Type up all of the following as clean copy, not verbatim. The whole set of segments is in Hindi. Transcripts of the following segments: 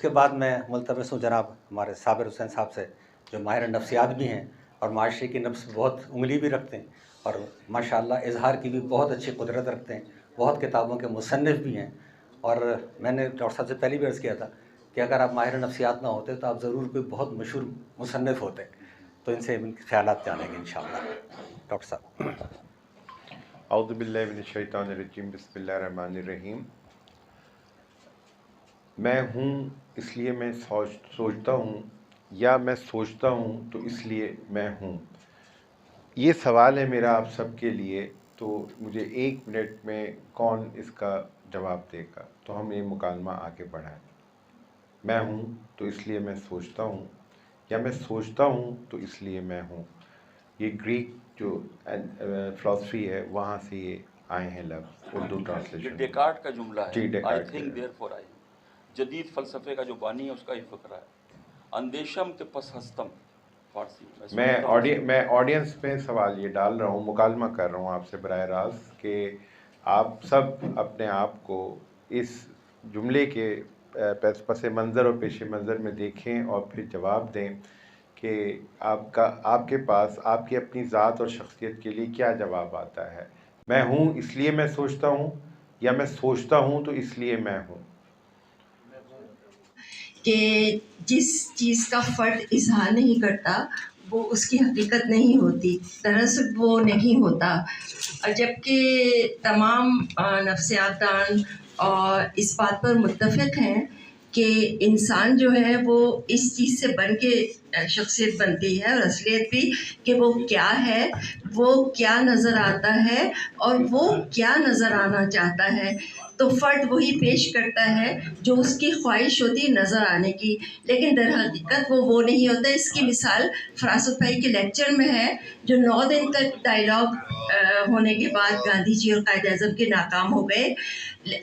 इसके बाद मैं मुल्तमस हूँ जनाब हमारे साबिर हुसैन साहब से, जो माहिर नफ्सियात भी हैं और माशरे की नफ्स पे बहुत उंगली भी रखते हैं और माशाअल्लाह इजहार की भी बहुत अच्छी कुदरत रखते हैं, बहुत किताबों के मुसन्निफ़ भी हैं। और मैंने डॉक्टर साहब से पहले भी अर्ज़ किया था कि अगर आप माहिर नफ्सियात ना होते तो आप ज़रूर कोई बहुत मशहूर मुसन्निफ़ होते। तो इनसे इनके ख़यालात जानेंगे इंशाअल्लाह। डॉक्टर साहब। औज़ु बिल्लाहि मिनश शैतानिर रजीम, बिस्मिल्लाहिर रहमानिर रहीम। मैं हूँ इसलिए मैं सोचता हूँ, या मैं सोचता हूँ तो इसलिए मैं हूँ। ये सवाल है मेरा आप सबके लिए। तो मुझे 1 मिनट में कौन इसका जवाब देगा? तो हम ये मुकालमा आगे बढ़ाएं। मैं हूँ तो इसलिए मैं सोचता हूँ, या मैं सोचता हूँ तो इसलिए मैं हूँ। ये ग्रीक जो फिलॉसफी है वहाँ से ये आए हैं लफ्ज़, उर्दू ये ट्रांसलेशन। डेकार्ट का जुमला जी, है, आई डेकार्ट थिंक का। Therefore I am. जदीद फ़लसफ़े का जो बानी है उसका ये फ़करा है, अंदेशम के पस हस्तम। फारसी मैं सोचता हूँ इसलिए मैं ऑडियंस में सवाल ये डाल रहा हूँ, मुकालमा कर रहा हूँ आपसे बराह रास्त, कि आप सब अपने आप को इस जुमले के पस मंज़र और पेश मंज़र में देखें और फिर जवाब दें कि आपके पास आपकी अपनी ज़ात और शख्सियत के लिए क्या जवाब आता है। मैं हूँ इसलिए मैं सोचता हूँ, या मैं सोचता हूँ तो इसलिए मैं हूँ। कि जिस चीज़ का फ़र्द इज़हार नहीं करता वो उसकी हकीकत नहीं होती, दरअसल वो नहीं होता। और जबकि तमाम नफ्सियातदान और इस बात पर मुत्तफ़िक़ हैं कि इंसान जो है वो इस चीज़ से बन के शख्सियत बनती है और असलियत भी, कि वो क्या है, वो क्या नज़र आता है और वो क्या नज़र आना चाहता है। तो फ़र्द वही पेश करता है जो उसकी ख्वाहिश होती है नज़र आने की, लेकिन दर हकीकत वो नहीं होता। इसकी मिसाल फरासत भाई के लेक्चर में है, जो 9 दिन तक डायलॉग होने के बाद गांधी जी और कायद आज़म के नाकाम हो गए,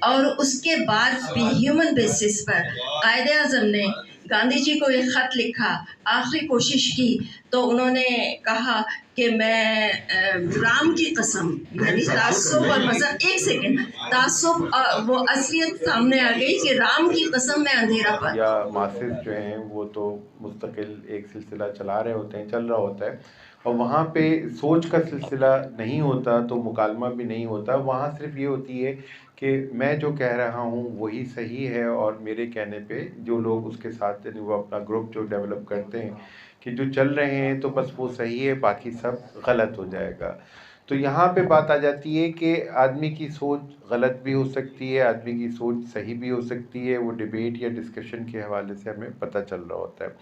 और उसके बाद भी ह्यूमन बेसिस पर कायद आज़म ने गांधी जी को एक ख़त लिखा, आखिरी कोशिश की, तो उन्होंने कहा कि मैं राम की कसम, यानी तासुब और मज़हब, एक सेकेंड, तासुब वो असलियत सामने आ गई कि राम की कसम मैं अंधेरा पर। या मासेस जो हैं वो तो मुस्तकिल एक सिलसिला चला रहे होते हैं, चल रहा होता है, और वहाँ पे सोच का सिलसिला नहीं होता तो मुकालमा भी नहीं होता। वहाँ सिर्फ ये होती है कि मैं जो कह रहा हूँ वही सही है, और मेरे कहने पे जो लोग उसके साथ यानी वो अपना ग्रुप जो डेवलप करते हैं कि जो चल रहे हैं तो बस वो सही है, बाकी सब गलत हो जाएगा। तो यहाँ पे बात आ जाती है कि आदमी की सोच गलत भी हो सकती है, आदमी की सोच सही भी हो सकती है। वो डिबेट या डिस्कशन के हवाले से हमें पता चल रहा होता है।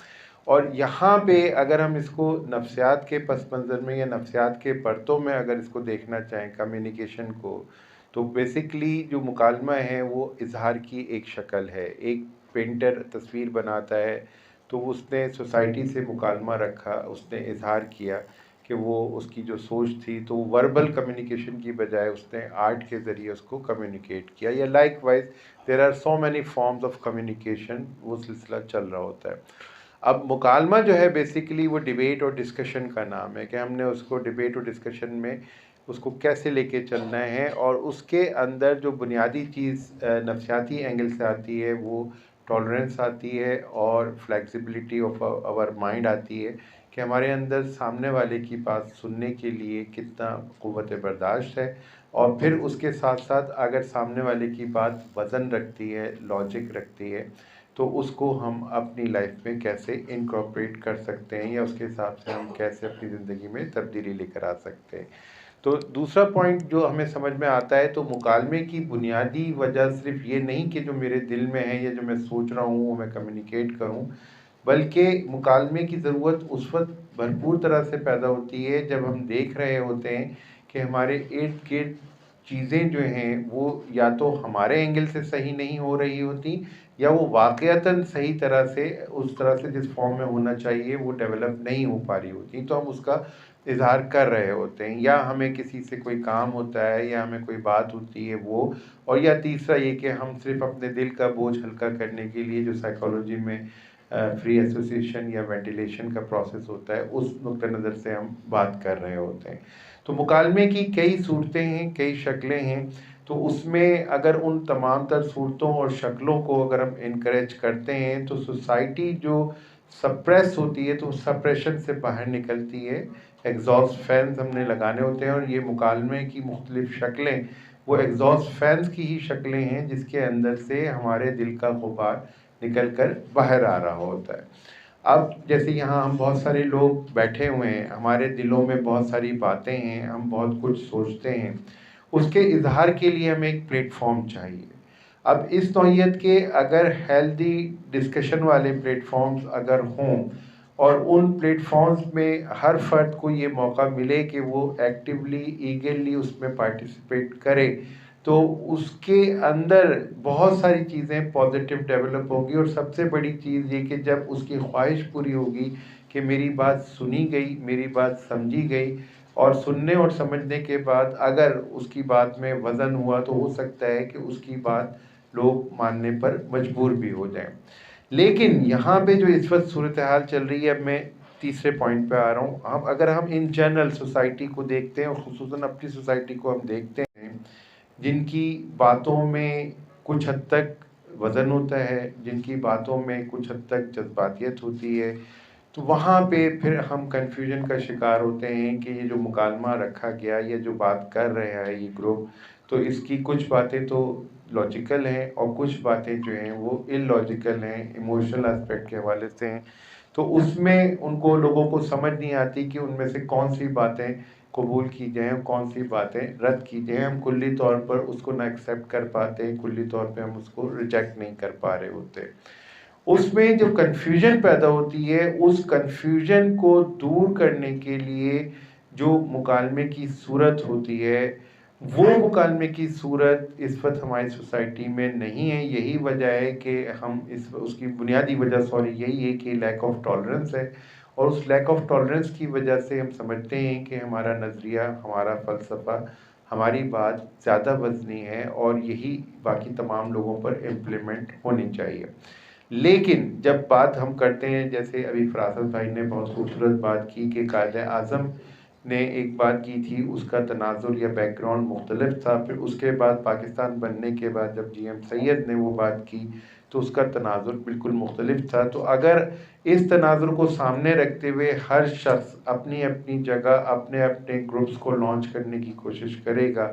और यहाँ पे अगर हम इसको नफ्सियात के पस मंज़र में या नफ्सियात के परतों में अगर इसको देखना चाहें कम्युनिकेशन को, तो बेसिकली जो मुकालमा है वो इजहार की एक शक्ल है। एक पेंटर तस्वीर बनाता है तो उसने सोसाइटी से मुकालमा रखा, उसने इजहार किया कि वो उसकी जो सोच थी, तो वर्बल कम्युनिकेशन की बजाय उसने आर्ट के ज़रिए उसको कम्युनिकेट किया। या likewise there are so many forms of communication, वो सिलसिला चल रहा होता है। अब मुकालमा जो है बेसिकली वो डिबेट और डिस्कशन का नाम है कि हमने उसको डिबेट और डिस्कशन में उसको कैसे लेके चलना है, और उसके अंदर जो बुनियादी चीज़ नफ्सियाती एंगल से आती है वो टॉलरेंस आती है और फ्लेक्सिबिलिटी ऑफ आवर माइंड आती है कि हमारे अंदर सामने वाले की बात सुनने के लिए कितना क़ुव्वत बर्दाश्त है, और फिर उसके साथ साथ अगर सामने वाले की बात वज़न रखती है, लॉजिक रखती है, तो उसको हम अपनी लाइफ में कैसे इनकॉर्पोरेट कर सकते हैं, या उसके हिसाब से हम कैसे अपनी ज़िंदगी में तब्दीली लेकर आ सकते हैं। तो दूसरा पॉइंट जो हमें समझ में आता है, तो मुकालमे की बुनियादी वजह सिर्फ ये नहीं कि जो मेरे दिल में है या जो मैं सोच रहा हूँ वो मैं कम्युनिकेट करूँ, बल्कि मुकालमे की ज़रूरत उस वक्त भरपूर तरह से पैदा होती है जब हम देख रहे होते हैं कि हमारे इर्द गिर्द चीज़ें जो हैं वो या तो हमारे एंगल से सही नहीं हो रही होती, या वो वाक़यतन सही तरह से उस तरह से जिस फॉर्म में होना चाहिए वो डेवलप नहीं हो पा रही होती, तो हम उसका इजहार कर रहे होते हैं। या हमें किसी से कोई काम होता है या हमें कोई बात होती है वो, और या तीसरा ये कि हम सिर्फ अपने दिल का बोझ हल्का करने के लिए जो साइकोलॉजी में फ्री एसोसिएशन या वेंटिलेशन का प्रोसेस होता है उस नुक्ते नज़र से हम बात कर रहे होते हैं। तो मुकालमे की कई सूरतें हैं, कई शक्लें हैं, तो उसमें अगर उन तमाम तर सूरतों और शक्लों को अगर हम इनकरेज करते हैं तो सोसाइटी जो सप्रेस होती है तो सप्रेशन से बाहर निकलती है। एग्जॉस्ट फैंस हमने लगाने होते हैं और ये मुकालमे की मुख्तलिफ शक्लें वो एग्जॉस्ट फैंस की ही शक्लें हैं जिसके अंदर से हमारे दिल का गुबार निकल कर बाहर आ रहा होता है। अब जैसे यहाँ हम बहुत सारे लोग बैठे हुए हैं, हमारे दिलों में बहुत सारी बातें हैं, हम बहुत कुछ सोचते हैं, उसके इजहार के लिए हमें एक प्लेटफॉर्म चाहिए। अब इस नौइयत के अगर हेल्दी डिस्कशन वाले प्लेटफॉर्म्स अगर हों और उन प्लेटफॉर्म्स में हर फर्द को ये मौका मिले कि वो एक्टिवली ईगरली उसमें पार्टिसिपेट करे, तो उसके अंदर बहुत सारी चीज़ें पॉजिटिव डेवलप होगी। और सबसे बड़ी चीज़ ये कि जब उसकी ख्वाहिश पूरी होगी कि मेरी बात सुनी गई, मेरी बात समझी गई, और सुनने और समझने के बाद अगर उसकी बात में वज़न हुआ तो हो सकता है कि उसकी बात लोग मानने पर मजबूर भी हो जाएं। लेकिन यहाँ पे जो इस वक्त सूरत हाल चल रही है, अब मैं तीसरे पॉइंट पे आ रहा हूँ। हम अगर हम इन जनरल सोसाइटी को देखते हैं और ख़ुसूसन अपनी सोसाइटी को हम देखते हैं जिनकी बातों में कुछ हद तक वज़न होता है, जिनकी बातों में कुछ हद तक जज्बातियत होती है, तो वहाँ पे फिर हम कन्फ्यूजन का शिकार होते हैं कि ये जो मुकालमा रखा गया, ये जो बात कर रहे हैं ये ग्रुप, तो इसकी कुछ बातें तो लॉजिकल हैं और कुछ बातें जो हैं वो इलॉजिकल हैं, इमोशनल एस्पेक्ट के हवाले से हैं। तो उसमें उनको लोगों को समझ नहीं आती कि उनमें से कौन सी बातें कबूल की जाएँ और कौन सी बातें रद्द की जाएँ। हम कुल्ली तौर पर उसको ना एक्सेप्ट कर पाते, कुल्ली तौर पे हम उसको रिजेक्ट नहीं कर पा रहे होते। उसमें जो कन्फ्यूजन पैदा होती है, उस कन्फ्यूजन को दूर करने के लिए जो मुकालमे की सूरत होती है, वो मुकालमे की सूरत इस वक्त हमारी सोसाइटी में नहीं है। यही वजह है कि हम उसकी बुनियादी वजह यही है कि लैक ऑफ टॉलरेंस है, और उस लैक ऑफ टॉलरेंस की वजह से हम समझते हैं कि हमारा नज़रिया, हमारा फ़लसफ़ा, हमारी बात ज़्यादा वज़नी है और यही बाकी तमाम लोगों पर इम्प्लीमेंट होनी चाहिए। लेकिन जब बात हम करते हैं, जैसे अभी फरासत भाई ने बहुत खूबसूरत बात की कि कायदे आज़म ने एक बात की थी, उसका तनाजुर या बैकग्राउंड मुख्तलिफ था, फिर उसके बाद पाकिस्तान बनने के बाद जब GM सैयद ने वो बात की तो उसका तनाजुर बिल्कुल मुख्तलिफ था। तो अगर इस तनाजुर को सामने रखते हुए हर शख्स अपनी अपनी जगह अपने अपने ग्रुप्स को लॉन्च करने की कोशिश करेगा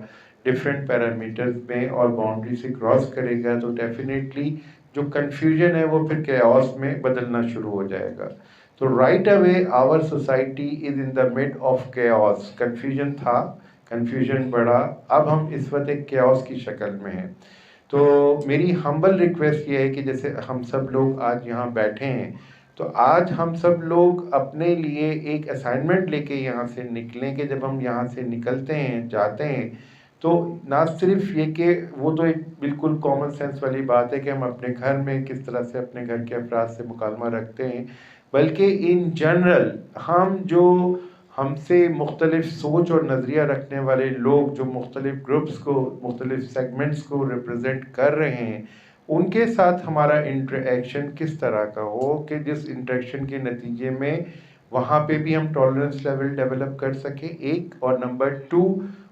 डिफरेंट पैरामीटर्स में और बाउंड्री से क्रॉस करेगा, तो डेफिनेटली जो कन्फ्यूजन है वो फिर कैओस में बदलना शुरू हो जाएगा। तो right away our society is in the mid of chaos. Confusion था, कन्फ्यूजन बढ़ा, अब हम इस वक्त एक कैओस की शक्ल में हैं। तो मेरी हम्बल रिक्वेस्ट ये है कि जैसे हम सब लोग आज यहाँ बैठे हैं, तो आज हम सब लोग अपने लिए एक असाइनमेंट लेके यहाँ से निकलें कि जब हम यहाँ से निकलते हैं, जाते हैं, तो ना सिर्फ ये कि वो तो एक बिल्कुल कॉमन सेंस वाली बात है कि हम अपने घर में किस तरह से अपने घर के अफराद से मुकालमा रखते हैं, बल्कि इन जनरल हम जो हमसे मुख्तलिफ सोच और नज़रिया रखने वाले लोग जो मुख्तलिफ ग्रुप्स को, मुख्तलिफ सेगमेंट्स को रिप्रेजेंट कर रहे हैं, उनके साथ हमारा इंटरेक्शन किस तरह का हो कि जिस इंटरेक्शन के नतीजे में वहाँ पे भी हम टॉलरेंस लेवल डेवलप कर सकें, एक। और नंबर 2,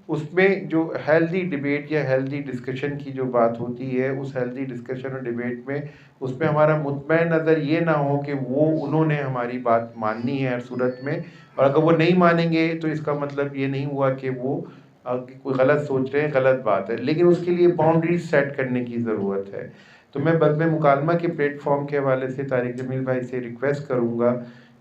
उसमें जो हेल्दी डिबेट या हेल्दी डिस्कशन की जो बात होती है, उस हेल्दी डिस्कशन और डिबेट में उसमें हमारा मुतमईन नज़र ये ना हो कि वो उन्होंने हमारी बात माननी है हर सूरत में, और अगर वो नहीं मानेंगे तो इसका मतलब ये नहीं हुआ कि वो कोई गलत सोच रहे हैं, गलत बात है, लेकिन उसके लिए बाउंड्रीज सेट करने की ज़रूरत है। तो मैं बदले मुकालमा के प्लेटफॉर्म के हवाले से तारिक जमील भाई से रिक्वेस्ट करूँगा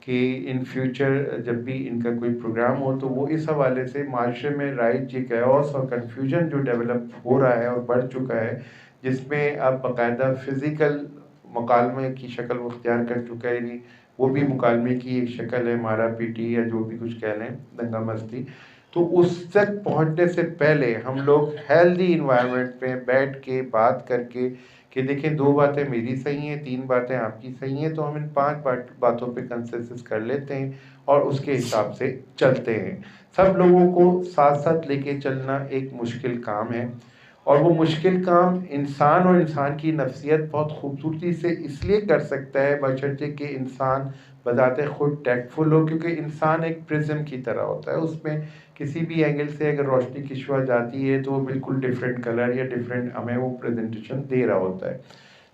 कि इन फ्यूचर जब भी इनका कोई प्रोग्राम हो तो वो इस हवाले से माशरे में राइट ये कैओस और कन्फ्यूजन जो डेवलप हो रहा है और बढ़ चुका है, जिसमें अब बाकायदा फ़िज़िकल मुकालमे की शक्ल वो इख्तियार कर चुका है, वो भी मुकालमे की एक शक्ल है, मारा पीटी या जो भी कुछ कह लें, दंगा मस्ती। तो उस तक पहुँचने से पहले हम लोग हेल्दी इन्वायरमेंट में बैठ के बात करके कि देखें 2 बातें मेरी सही हैं, 3 बातें आपकी सही हैं, तो हम इन 5 बातों पे कंसेंसस कर लेते हैं और उसके हिसाब से चलते हैं। सब लोगों को साथ साथ लेके चलना एक मुश्किल काम है, और वो मुश्किल काम इंसान और इंसान की नफ्सियत बहुत खूबसूरती से इसलिए कर सकता है बशर्ते कि इंसान बताते खुद टैक्टफुल हो, क्योंकि इंसान एक प्रिज्म की तरह होता है, उसमें किसी भी एंगल से अगर रोशनी की शुआ जाती है तो वो बिल्कुल डिफरेंट कलर या डिफरेंट हमें वो प्रेजेंटेशन दे रहा होता है।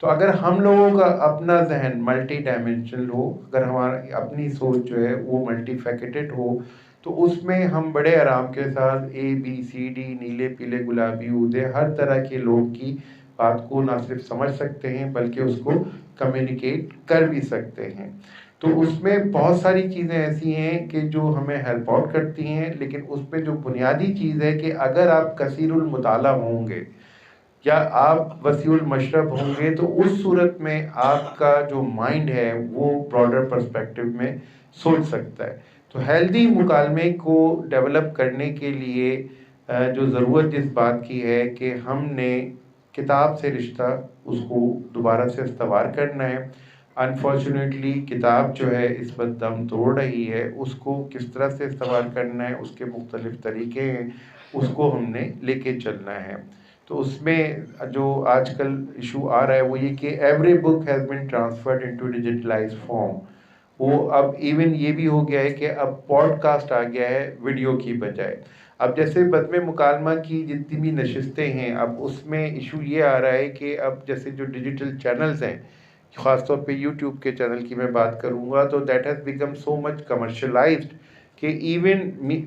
तो अगर हम लोगों का अपना जहन मल्टी डायमेंशनल हो, अगर हमारी अपनी सोच जो है वो मल्टी फैकेटेड हो, तो उसमें हम बड़े आराम के साथ ABCD, नीले पीले गुलाबी उदय, हर तरह के लोग की बात को ना सिर्फ समझ सकते हैं बल्कि उसको कम्युनिकेट कर भी सकते हैं। तो उसमें बहुत सारी चीज़ें ऐसी हैं कि जो हमें हेल्प आउट करती हैं, लेकिन उसमें जो बुनियादी चीज़ है कि अगर आप कसीरुल मुताला होंगे या आप वसीउल मशरब होंगे, तो उस सूरत में आपका जो माइंड है वो ब्रॉडर पर्सपेक्टिव में सोच सकता है। तो हेल्दी मुकालमे को डेवलप करने के लिए जो ज़रूरत इस बात की है कि हमने किताब से रिश्ता उसको दोबारा से इस्तवार करना है। अनफॉर्चुनेटली किताब जो है इस वक्त दम तोड़ रही है, उसको किस तरह से इस्तेमाल करना है, उसके मुख्तलिफ तरीके हैं, उसको हमने लेके चलना है। तो उसमें जो आजकल इशू आ रहा है वो ये कि every book has been transferred into digitalised form. वो अब इवन ये भी हो गया है कि अब पॉडकास्ट आ गया है वीडियो की बजाय। अब जैसे बज़्म मुकालमा की जितनी भी नशिस्तें हैं, अब उसमें इशू ये आ रहा है कि अब जैसे जो डिजिटल चैनल्स हैं, ख़ासतौर पे यूट्यूब के चैनल की मैं बात करूँगा, तो that has become so much commercialised कि इवन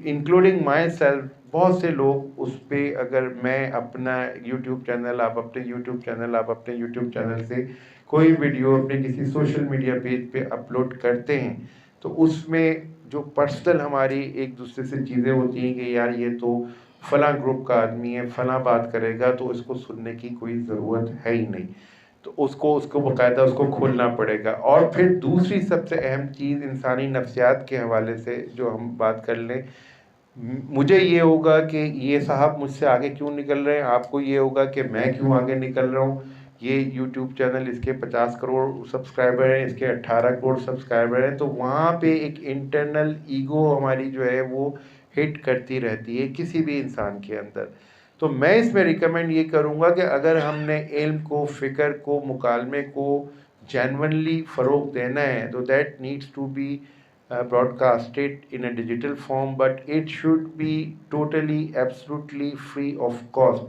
इंक्लूडिंग माई सेल्फ बहुत से लोग उस पर, अगर मैं अपना यूट्यूब चैनल, आप अपने यूट्यूब चैनल, आप अपने यूट्यूब चैनल से कोई वीडियो अपने किसी सोशल मीडिया पेज पे अपलोड करते हैं, तो उसमें जो पर्सनल हमारी एक दूसरे से चीज़ें होती हैं कि यार ये तो फ़लाँ ग्रुप का आदमी है, फ़लाँ बात करेगा, तो इसको सुनने की कोई ज़रूरत है ही नहीं, तो उसको बाकायदा उसको खोलना पड़ेगा। और फिर दूसरी सबसे अहम चीज़ इंसानी नफ्सियात के हवाले से जो हम बात कर लें, मुझे ये होगा कि ये साहब मुझसे आगे क्यों निकल रहे हैं, आपको ये होगा कि मैं क्यों आगे निकल रहा हूँ। ये यूट्यूब चैनल, इसके 50 करोड़ सब्सक्राइबर हैं, इसके 18 करोड़ सब्सक्राइबर हैं, तो वहाँ पे एक इंटरनल ईगो हमारी जो है वो हिट करती रहती है किसी भी इंसान के अंदर। तो मैं इसमें रिकमेंड ये करूँगा कि अगर हमने इल्म को, फ़िक्र को, मुकालमे को जेन्युइनली फ़रोग़ देना है, तो that needs to be broadcasted in a digital form, but it should be totally absolutely free of cost.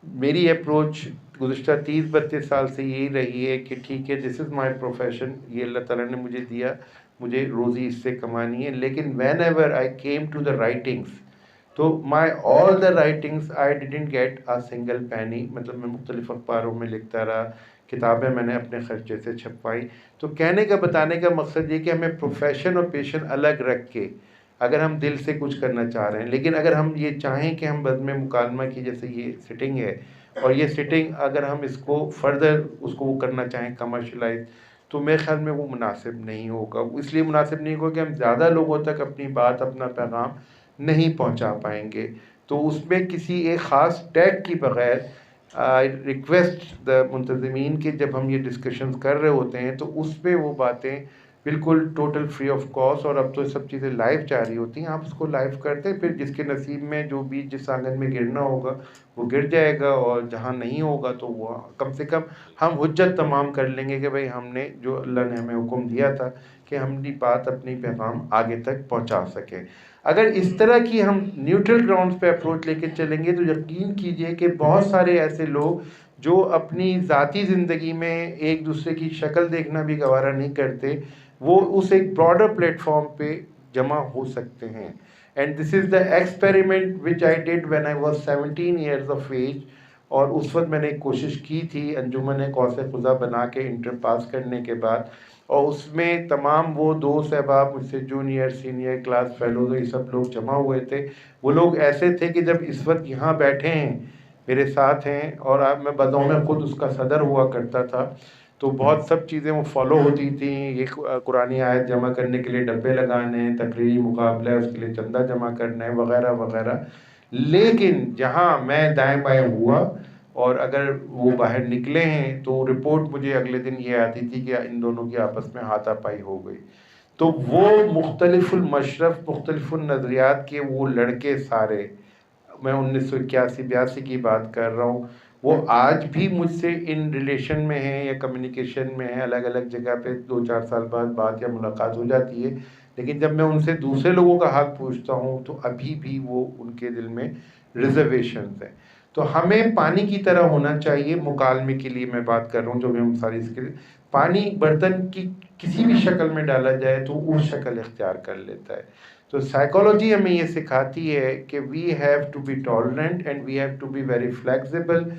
मेरी अप्रोच गुज़श्ता 30-32 साल से यही रही है कि ठीक है, दिस इज़ माय प्रोफेशन, ये अल्लाह ताला ने मुझे दिया, मुझे रोज़ी इससे कमानी है, लेकिन whenever I came to the writings, तो my all the writings I didn't get a single penny. मतलब मैं मुख्तलिफ अखबारों में लिखता रहा, किताबें मैंने अपने खर्चे से छपवाई। तो कहने का, बताने का मकसद ये कि हमें प्रोफेशन और पेशन अलग रख के अगर हम दिल से कुछ करना चाह रहे हैं, लेकिन अगर हम ये चाहें कि हम बज़्म मुकालमा की जैसे ये सिटिंग है, और ये सिटिंग अगर हम इसको फर्दर उसको करना चाहें कमर्शलाइज, तो मेरे ख्याल में वो मुनासिब नहीं होगा। इसलिए मुनासिब नहीं होगा कि हम ज़्यादा लोगों तक अपनी बात, अपना पैगाम नहीं पहुंचा पाएंगे। तो उसमें किसी एक ख़ास टैग की बग़ैर आई रिक्वेस्ट द मुंतज़मीन के जब हम ये डिस्कशंस कर रहे होते हैं, तो उसमें वो बातें बिल्कुल टोटल फ्री ऑफ कॉस्ट, और अब तो सब चीज़ें लाइव जा रही होती हैं, आप उसको लाइव करते हैं, फिर जिसके नसीब में जो बीज जिस आंगन में गिरना होगा वो गिर जाएगा, और जहाँ नहीं होगा तो वो कम से कम हम हुज्जत तमाम कर लेंगे कि भाई हमने जो अल्लाह ने हमें हुक्म दिया था कि हम अपनी बात, अपनी पैगाम आगे तक पहुँचा सकें। अगर इस तरह की हम न्यूट्रल ग्राउंड्स पे अप्रोच लेके चलेंगे, तो यकीन कीजिए कि बहुत सारे ऐसे लोग जो अपनी ज़ाती ज़िंदगी में एक दूसरे की शक्ल देखना भी गवारा नहीं करते, वो उस एक ब्रॉडर प्लेटफॉर्म पे जमा हो सकते हैं। And this is the experiment which I did when I was 17 years of age. और उस वक्त मैंने एक कोशिश की थी अंजुमन कौसे खुदा बना के इंटर पास करने के बाद, और उसमें तमाम वो दोस्त अहबाब, मुझसे जूनियर सीनियर क्लास फेलोज, ये सब लोग जमा हुए थे। वो लोग ऐसे थे कि जब इस वक्त यहाँ बैठे हैं, मेरे साथ हैं, और अब मैं बदौलत खुद उसका सदर हुआ करता था, तो बहुत सब चीज़ें वो फॉलो होती थी। ये कुरानी आयत जमा करने के लिए डब्बे लगाने हैं, तकरीरी मुकाबला है उसके लिए चंदा जमा करना है, वगैरह वगैरह। लेकिन जहाँ मैं दाएं बाएं हुआ और अगर वो बाहर निकले हैं, तो रिपोर्ट मुझे अगले दिन ये आती थी कि इन दोनों की आपस में हाथापाई हो गई। तो वो मुख्तलिफुल मशरफ, मुख्तलिफुल नज़रियात के वो लड़के सारे, मैं 1981-82 की बात कर रहा हूँ, वो आज भी मुझसे इन रिलेशन में है या कम्युनिकेशन में है, अलग अलग जगह पे 2-4 साल बाद बात या मुलाकात हो जाती है, लेकिन जब मैं उनसे दूसरे लोगों का हाल पूछता हूँ तो अभी भी वो उनके दिल में रिजर्वेशंस हैं। तो हमें पानी की तरह होना चाहिए, मुकालमे के लिए मैं बात कर रहा हूँ, जो भी हम सारी स्किल, पानी बर्तन की किसी भी शक्ल में डाला जाए तो वो शक्ल इख्तियार कर लेता है। तो साइकोलॉजी हमें ये सिखाती है कि we have to be tolerant and we have to be very flexible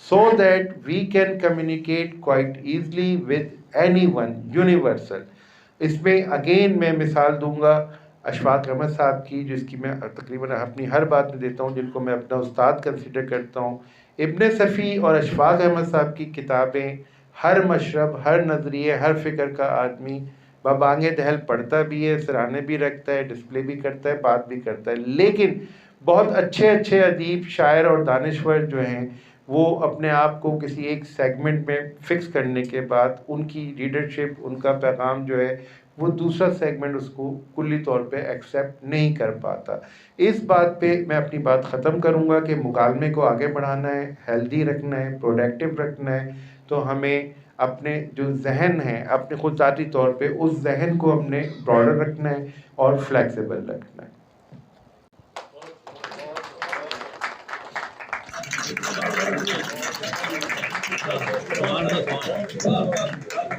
so that we can communicate quite easily with anyone, universal। इसमें अगेन मैं मिसाल दूंगा अशफाक अहमद साहब की, जिसकी मैं तकरीबन अपनी हर बात में देता हूँ, जिनको मैं अपना उस्ताद कंसिडर करता हूँ। इब्न सफ़ी और अशफाक अहमद साहब की किताबें हर मशरब, हर नज़रिए, हर फ़िक्र का आदमी बाबांगे दहल पढ़ता भी है, सराहने भी रखता है, डिस्प्ले भी करता है, बात भी करता है। लेकिन बहुत अच्छे अच्छे अदीब, शायर और दानिश्वर जो हैं वो अपने आप को किसी एक सेगमेंट में फ़िक्स करने के बाद उनकी लीडरशिप, उनका पैगाम जो है वो दूसरा सेगमेंट उसको कुल्ली तौर पे एक्सेप्ट नहीं कर पाता। इस बात पे मैं अपनी बात ख़त्म करूँगा कि मुकालमे को आगे बढ़ाना है, हेल्दी रखना है, प्रोडक्टिव रखना है, तो हमें अपने जो जहन है, अपने खुद ज़ाती तौर पे उस जहन को हमने ब्रॉडर रखना है और फ्लेक्सिबल रखना है। Wonderful.